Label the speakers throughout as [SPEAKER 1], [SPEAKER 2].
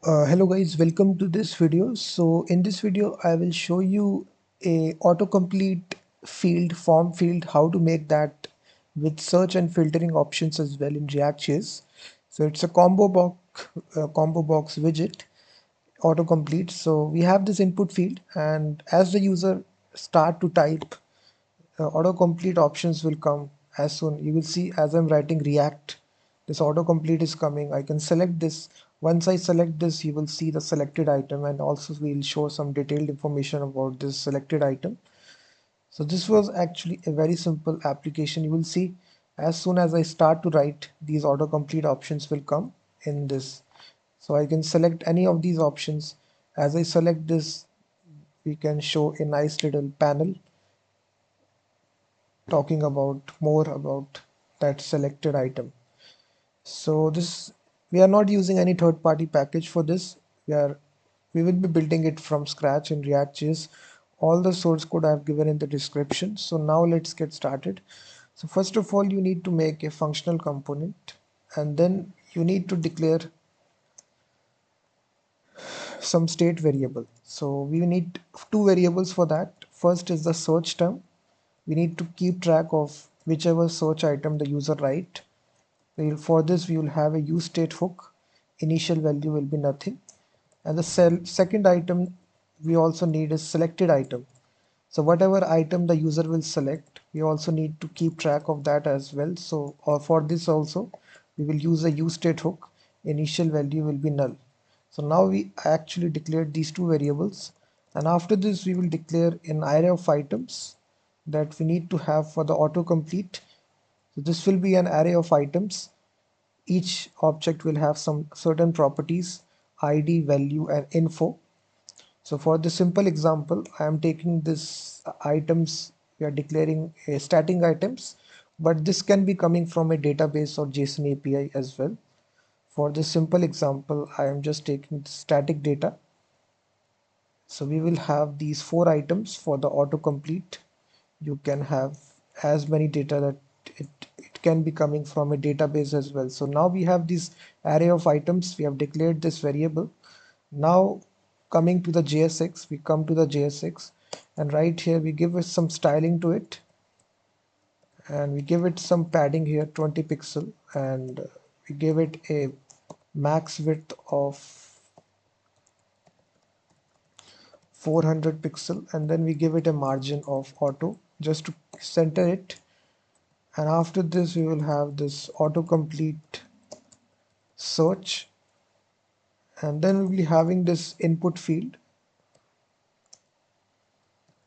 [SPEAKER 1] Hello guys, welcome to this video. So in this video I will show you a autocomplete form field, how to make that with search and filtering options as well in React.js. So it's a combo box widget autocomplete. So we have this input field, and as the user start to type, autocomplete options will come as soon. You will see as I'm writing React, this autocomplete is coming. I can select this. Once I select this, you will see the selected item, and also we'll show some detailed information about this selected item. So this was actually a very simple application. You will see as soon as I start to write, these autocomplete options will come in this. So I can select any of these options. As I select this, we can show a nice little panel talking about more about that selected item. So this, we are not using any third-party package for this. We will be building it from scratch in React.js. All the source code I've given in the description. So now let's get started. So first of all, you need to make a functional component, and then you need to declare some state variable. So we need two variables for that. First is the search term. We need to keep track of whichever search item the user write. For this, we will have a useState hook. Initial value will be nothing. And the second item we also need is selected item. So whatever item the user will select, we also need to keep track of that as well. So for this also, we will use a useState hook. Initial value will be null. So now we actually declared these two variables. And after this, we will declare an array of items that we need to have for the autocomplete. So this will be an array of items. Each object will have some certain properties, ID, value, and info. So for the simple example, I am taking this items, we are declaring a static items, but this can be coming from a database or JSON API as well. For this simple example, I am just taking static data. So we will have these four items for the autocomplete. You can have as many data that it can be coming from a database as well. So now we have this array of items. We have declared this variable. Now coming to the JSX, we come to the JSX, and right here we give it some styling to it, and we give it some padding here, 20 pixel, and we give it a max width of 400 pixel, and then we give it a margin of auto just to center it. And after this, we will have this autocomplete search, and then we'll be having this input field,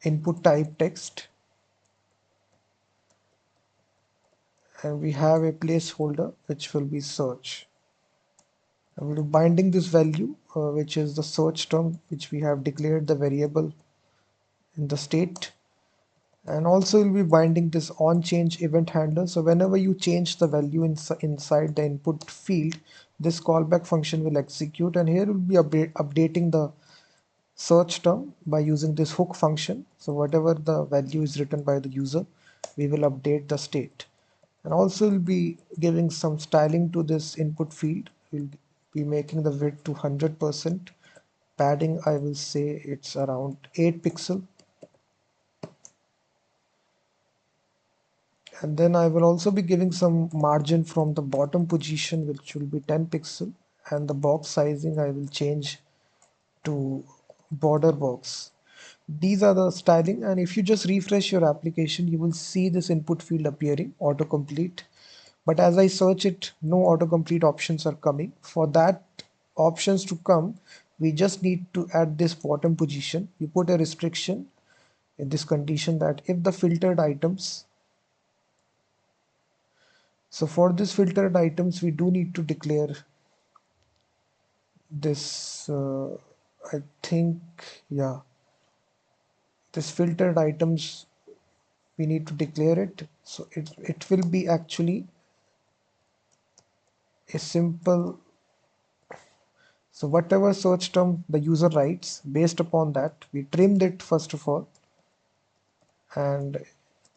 [SPEAKER 1] input type text, and we have a placeholder which will be search. I will be binding this value, which is the search term, which we have declared the variable in the state. And also we'll be binding this on change event handler. So whenever you change the value inside the input field, this callback function will execute, and here we'll be updating the search term by using this hook function. So whatever the value is written by the user, we will update the state. And also we'll be giving some styling to this input field. We'll be making the width to 100%. Padding, I will say it's around 8 pixel. And then I will also be giving some margin from the bottom position, which will be 10 pixel. And the box sizing I will change to border box. These are the styling, and if you just refresh your application, you will see this input field appearing, autocomplete. But as I search it, no autocomplete options are coming. For that options to come, we just need to add this bottom position. You put a restriction in this condition that if the filtered items, so for this filtered items, we do need to declare this, I think, yeah, this filtered items, we need to declare it. So it will be actually a simple, so whatever search term the user writes, based upon that, we trimmed it first of all, and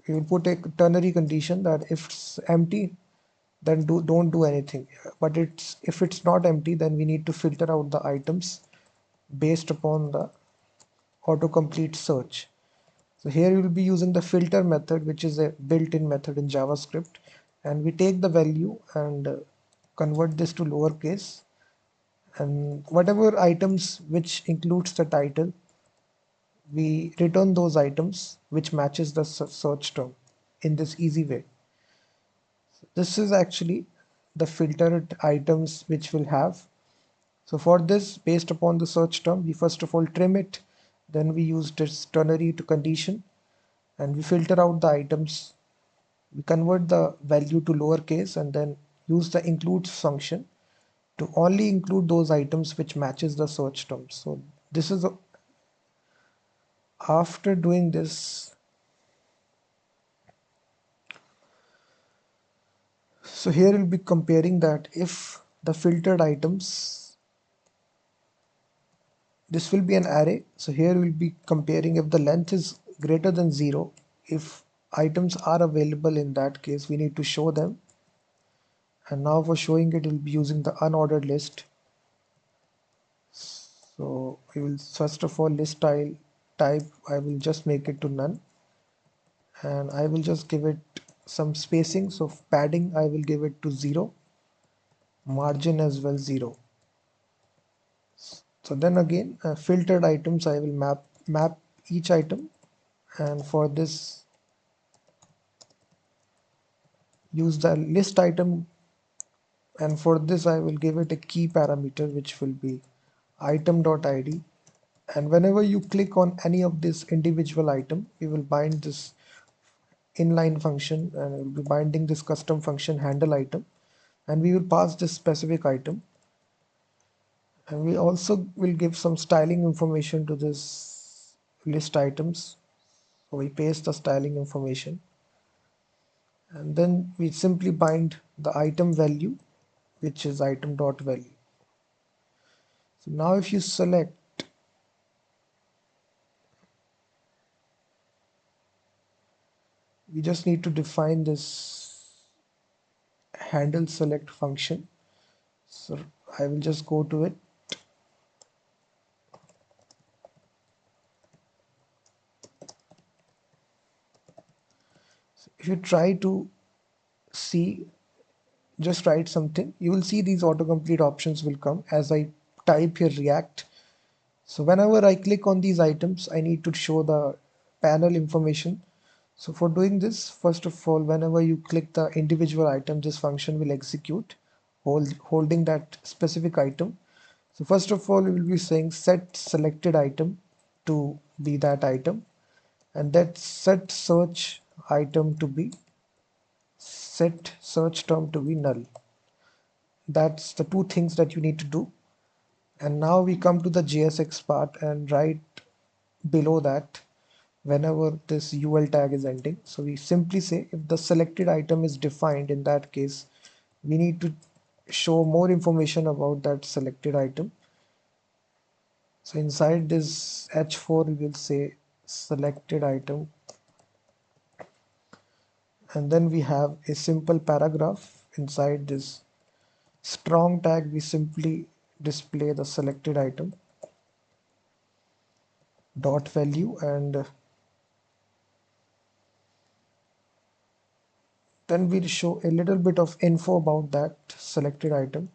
[SPEAKER 1] we will put a ternary condition that if it's empty, then don't do anything. But if it's not empty, then we need to filter out the items based upon the autocomplete search. So here we will be using the filter method, which is a built-in method in JavaScript, and we take the value and convert this to lowercase, and whatever items which includes the title, we return those items which matches the search term in this easy way. This is actually the filtered items which we'll have. So for this, based upon the search term, we first of all trim it, then we use this ternary to condition, and we filter out the items. We convert the value to lowercase and then use the includes function to only include those items which matches the search term. So this is after doing this. So here we'll be comparing that if the filtered items, this will be an array. So here we'll be comparing if the length is greater than 0, if items are available, in that case we need to show them. And now for showing it, we'll be using the unordered list. So we will first of all list style type, I will just make it to none, and I will just give it some spacing. So padding, I will give it to 0, margin as well 0. So then again, filtered items, I will map each item, and for this use the list item, and for this I will give it a key parameter which will be item.id. And whenever you click on any of this individual item, we will bind this inline function, and we'll be binding this custom function handle item, and we will pass this specific item, and we also will give some styling information to this list items. So we paste the styling information, and then we simply bind the item value, which is item.value. So now if you select, we just need to define this handle select function. So I will just go to it. So if you try to see, just write something, you will see these autocomplete options will come as I type here React. So whenever I click on these items, I need to show the panel information. So for doing this, first of all, whenever you click the individual item, this function will execute holding that specific item. So first of all, we will be saying set selected item to be that item, and that set search item to be set search term to be null. That's the two things that you need to do. And now we come to the JSX part, and right below that, whenever this UL tag is ending, so we simply say if the selected item is defined, in that case we need to show more information about that selected item. So inside this h4 we will say selected item, and then we have a simple paragraph. Inside this strong tag we simply display the selected item dot value, and then we'll show a little bit of info about that selected item.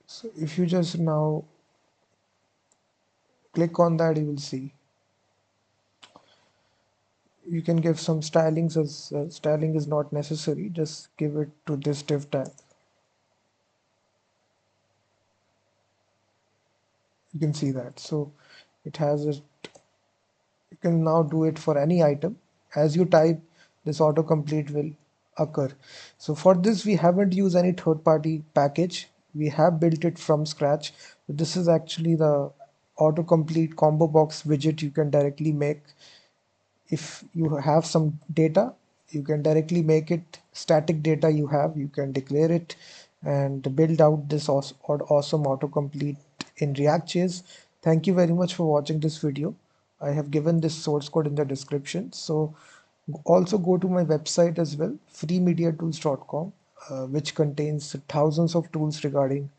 [SPEAKER 1] So if you just now click on that, you will see you can give some stylings, as styling is not necessary, just give it to this div tag. You can see that. So it has a, you can now do it for any item. As you type, this autocomplete will occur. So for this we haven't used any third-party package, we have built it from scratch. This is actually the autocomplete combo box widget you can directly make. If you have some data, you can directly make it static data you have, you can declare it and build out this awesome autocomplete in React.js. Thank you very much for watching this video. I have given this source code in the description. So also go to my website as well, freemediatools.com, which contains thousands of tools regarding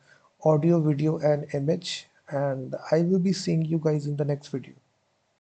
[SPEAKER 1] audio, video, and image. And I will be seeing you guys in the next video.